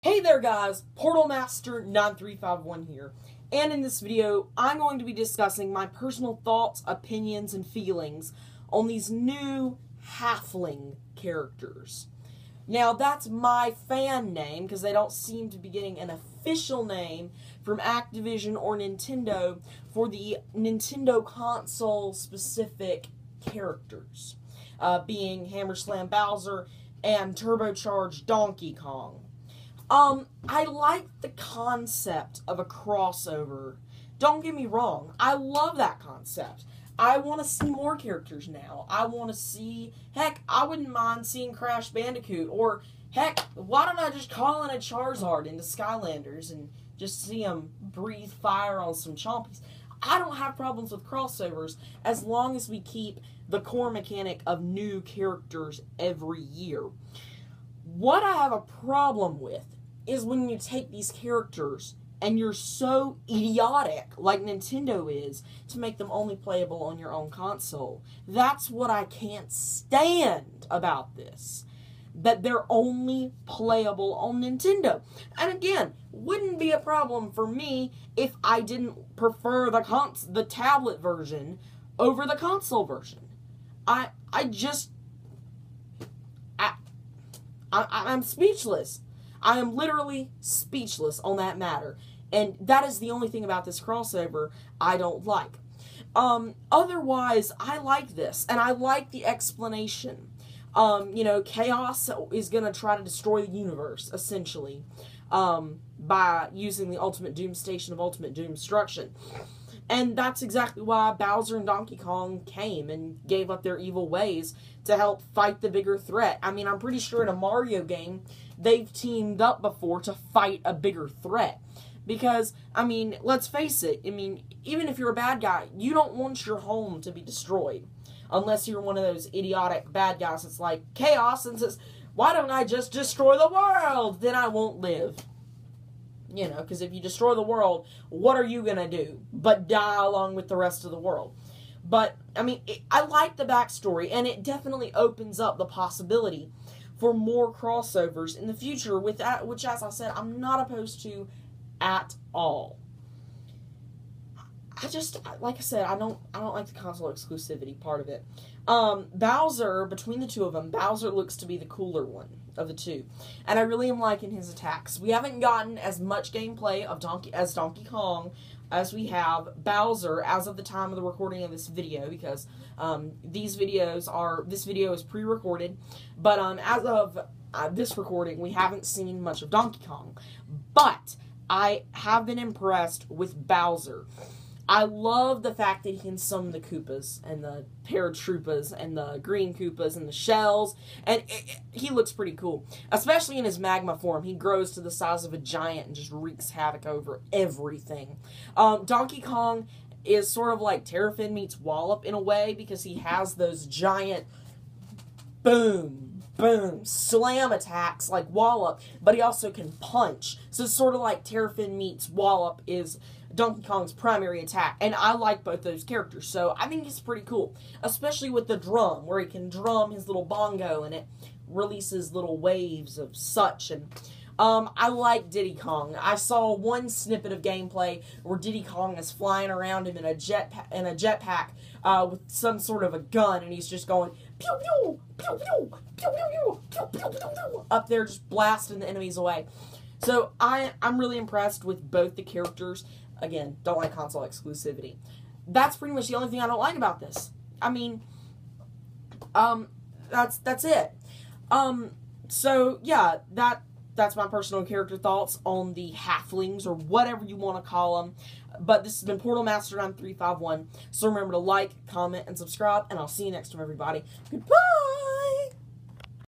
Hey there guys, Portal Master 9351 here, and in this video I'm going to be discussing my personal thoughts, opinions, and feelings on these new halfling characters. Now that's my fan name because they don't seem to be getting an official name from Activision or Nintendo for the Nintendo console specific characters, being Hammerslam Bowser and Turbocharged Donkey Kong. I like the concept of a crossover. Don't get me wrong, I love that concept. I want to see more characters now. I want to see, heck, I wouldn't mind seeing Crash Bandicoot, or heck, why don't I just call in a Charizard into Skylanders and just see him breathe fire on some Chompies. I don't have problems with crossovers as long as we keep the core mechanic of new characters every year. What I have a problem with is when you take these characters and you're so idiotic, like Nintendo is, to make them only playable on your own console. That's what I can't stand about this. That they're only playable on Nintendo. And again, wouldn't be a problem for me if I didn't prefer the tablet version over the console version. I'm speechless. I am literally speechless on that matter. And that is the only thing about this crossover I don't like. Otherwise, I like this. And I like the explanation. Chaos is going to try to destroy the universe, essentially, by using the Ultimate Doom Station of Ultimate Doom Destruction. And that's exactly why Bowser and Donkey Kong came and gave up their evil ways to help fight the bigger threat. I mean, I'm pretty sure in a Mario game, they've teamed up before to fight a bigger threat. Because, I mean, let's face it, I mean, even if you're a bad guy, you don't want your home to be destroyed. Unless you're one of those idiotic bad guys that's like Chaos and says, why don't I just destroy the world? Then I won't live. You know, because if you destroy the world, what are you going to do but die along with the rest of the world? But, I mean, I like the backstory, and it definitely opens up the possibility for more crossovers in the future, with that, which, as I said, I'm not opposed to at all. Like I said, I don't like the console exclusivity part of it. Bowser, between the two of them, Bowser looks to be the cooler one of the two. And I really am liking his attacks. We haven't gotten as much gameplay of Donkey Kong as we have Bowser as of the time of the recording of this video, because this video is pre-recorded, but as of this recording, we haven't seen much of Donkey Kong. But I have been impressed with Bowser. I love the fact that he can summon the Koopas, and the Paratroopas, and the Green Koopas, and the Shells, and he looks pretty cool. Especially in his magma form, he grows to the size of a giant and just wreaks havoc over everything. Donkey Kong is sort of like Terrafin meets Wallop in a way, because he has those giant boom, boom, slam attacks like Wallop, but he also can punch. So it's sort of like Terrafin meets Wallop is Donkey Kong's primary attack, and I like both those characters, so I think it's pretty cool, especially with the drum, where he can drum his little bongo, and it releases little waves of such, and I like Diddy Kong. I saw one snippet of gameplay where Diddy Kong is flying around him in a jetpack with some sort of a gun, and he's just going pew pew pew pew pew pew pew pew pew up there, just blasting the enemies away. So I'm really impressed with both the characters. Again, don't like console exclusivity. That's pretty much the only thing I don't like about this. I mean, that's it. So yeah, that's my personal character thoughts on the halflings, or whatever you want to call them. But this has been Portal Master 9351. So remember to like, comment, and subscribe, and I'll see you next time, everybody. Goodbye!